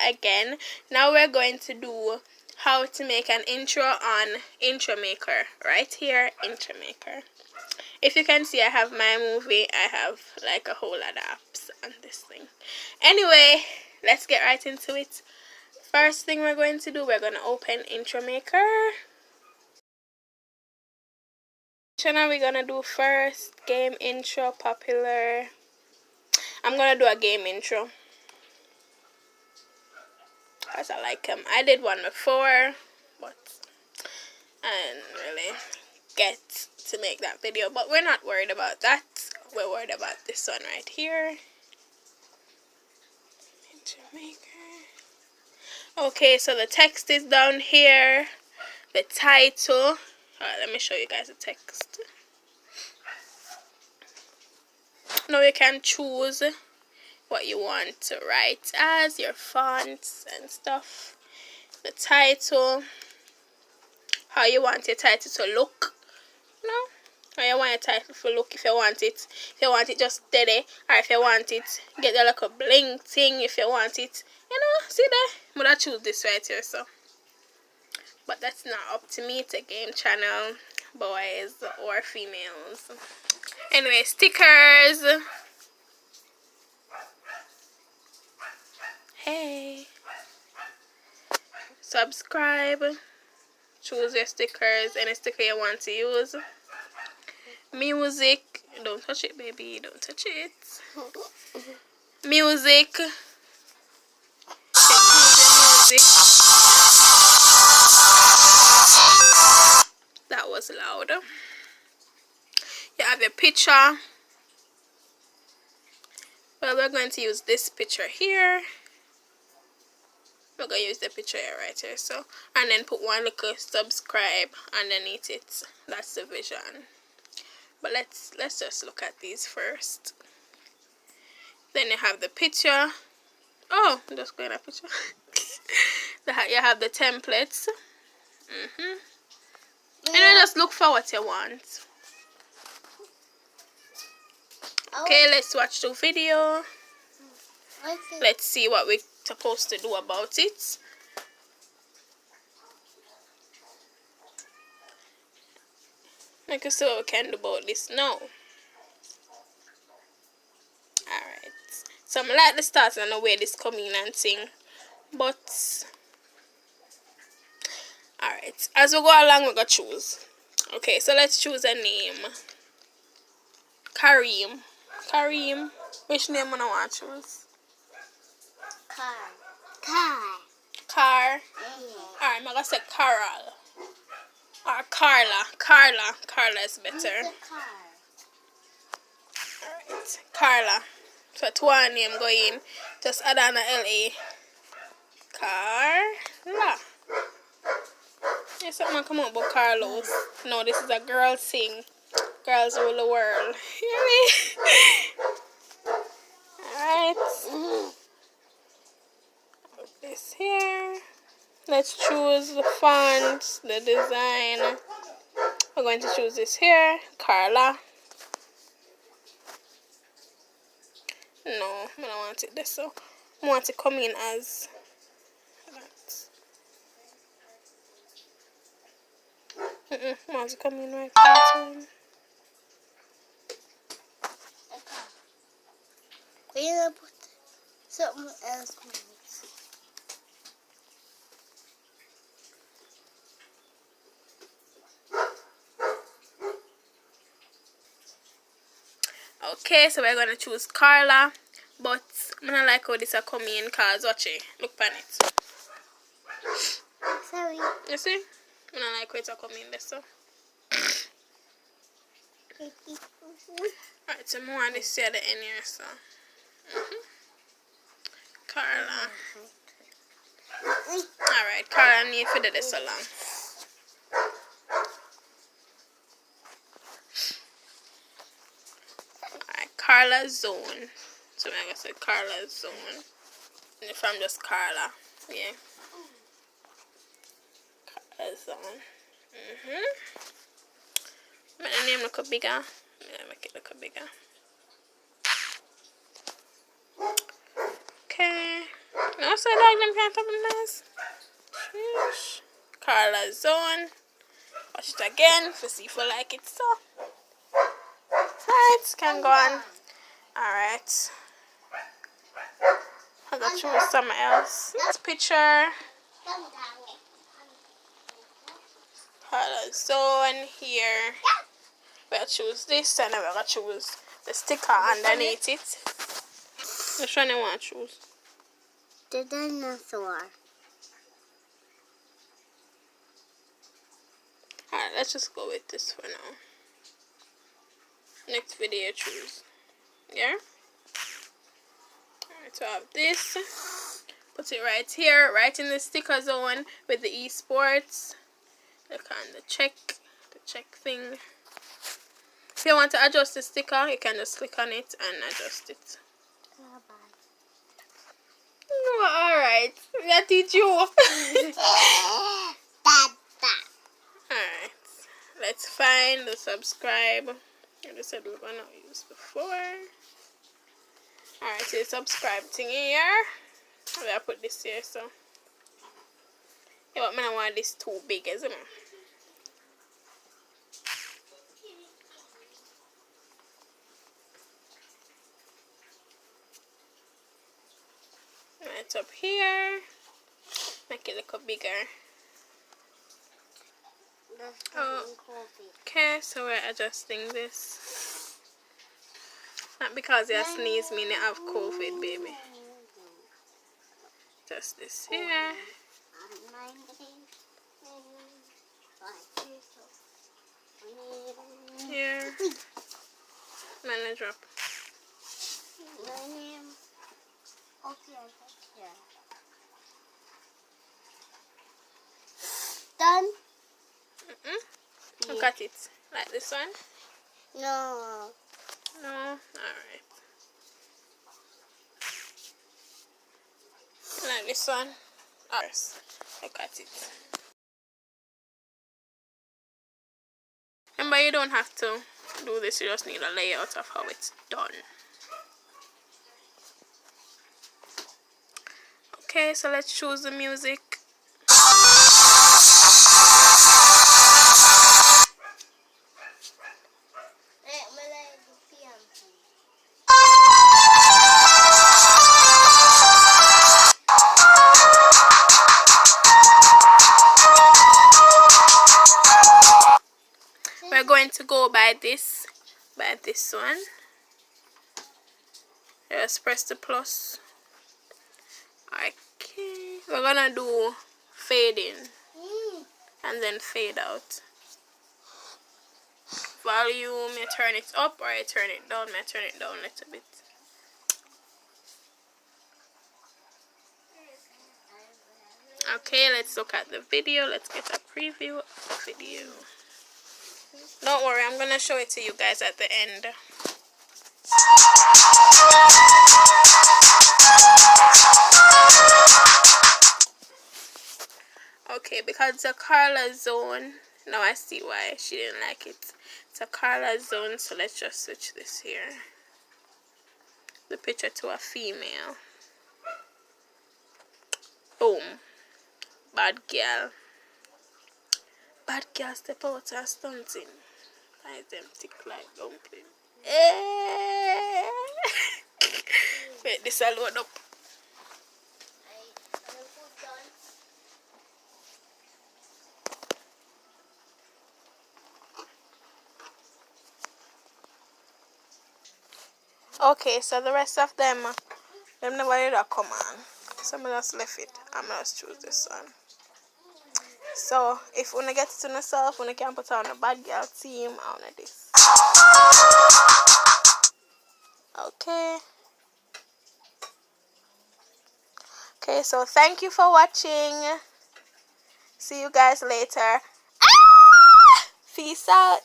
again. Now we're going to do how to make an intro on Intro Maker. Right here, Intro Maker. If you can see, I have my movie. I have like a whole lot of apps on this thing. Anyway, let's get right into it. First thing we're going to do, we're going to open Intro Maker. Channel we're gonna do first, game intro, popular. I'm gonna do a game intro because I like them. I did one before, but I didn't really get to make that video. But we're not worried about that. We're worried about this one right here. Intro Maker. Okay, so the text is down here. The title. Alright, let me show you guys the text. Now you can choose what you want to write as, your fonts and stuff. The title, how you want your title to look. No, how you want your title to look. If you want it just steady, or if you want it, get the like a bling thing. If you want it, you know, see there. I'm gonna choose this right here, so. But that's not up to me. It's a game channel, boys or females. Anyway, stickers. Hey. Subscribe. Choose your stickers. Any sticker you want to use. Music. Don't touch it, baby. Don't touch it. Music. Music. That was loud. You have your picture. Well, we're going to use this picture here. We're going to use the picture here, right here. So, and then put one little subscribe underneath it. That's the vision. But let's just look at these first. Then you have the picture. Oh, I'm just going to picture. You have the templates. And then just look for what you want. Okay, let's watch the video. Let's see what we're supposed to do about it. I can see what we can do about this now. Alright. So I'm like the start and the way this coming and thing. But alright. As we go along, we're gonna choose. Okay, so let's choose a name. Kareem. Kareem. Which name I want to choose? Car. Car. Yeah. Alright, I'm gonna say Carol. Or Carla. Carla is better. Alright, Carla. So to one name going, just add on a L-A. Carla. There's something come up about Carlos. No, this is a girl sing. Girls rule the world. Hear me? Alright. Put this here. Let's choose the font, the design. We're going to choose this here. Carla. No, I don't want it this, so I want it to come in as that. I want it to come in right there. We're gonna put something else in it. Okay, so we're gonna choose Carla, but I don't like how this are coming in because watch it. Look on it. Sorry. You see? I don't like how it's coming in this, so. Alright, so I want this here at the end here, so. Carla. Alright, Carla, I need to do this so long. Alright, Carla Zone. So I'm gonna say Carla Zone. And if I'm just Carla, yeah. Carla Zone. Make the name look bigger. Yeah, make it look bigger. Okay. No, so dog them can't open nice. Sheesh. Carla Zone. Watch it again to see if you like it. So, right, can go on. Alright. I got choose something else. This picture. Carla Zone here. We'll choose this and then we'll choose the sticker underneath it. Which one you want to choose? The dinosaur. Alright, let's just go with this for now. Next video choose. Yeah? Alright, so I have this. Put it right here, right in the sticker zone with the esports. Look on the check thing. If you want to adjust the sticker, you can just click on it and adjust it. No, alright. That teach you. Alright. Let's find the subscribe. I just said we're gonna use before. Alright, so the subscribe thing here. I'll put this here, so. Yeah, but I don't want this too big, isn't it? Right up here. Make it look bigger. Oh, okay, so we're adjusting this. Not because you sneeze mean you have COVID, baby. Just this here. Here. Manage drop. Done? Look at it. Like this one? No. No? Alright. Like this one? Alright. Look at it. Remember, you don't have to do this, you just need a layout of how it's done. Okay, so let's choose the music. We're going to go by this one. Just press the plus. Okay, we're gonna do fade in and then fade out. Volume, you turn it up or you turn it down. I turn it down a little bit. Okay, let's look at the video. Let's get a preview of the video. Don't worry, I'm gonna show it to you guys at the end. Okay, because it's a Carla Zone. Now I see why she didn't like it. It's a Carla Zone, so let's just switch this here. The picture to a female. Boom. Bad girl. Bad girl step out and stunting. Like them thick like dumpling. Wait, this will load up. Okay, so the rest of them never did come on. So I just left it. I'm gonna just choose this one. So if you get it to yourself, you can put on a bad girl team on this. Okay. Okay, so thank you for watching. See you guys later. Peace out.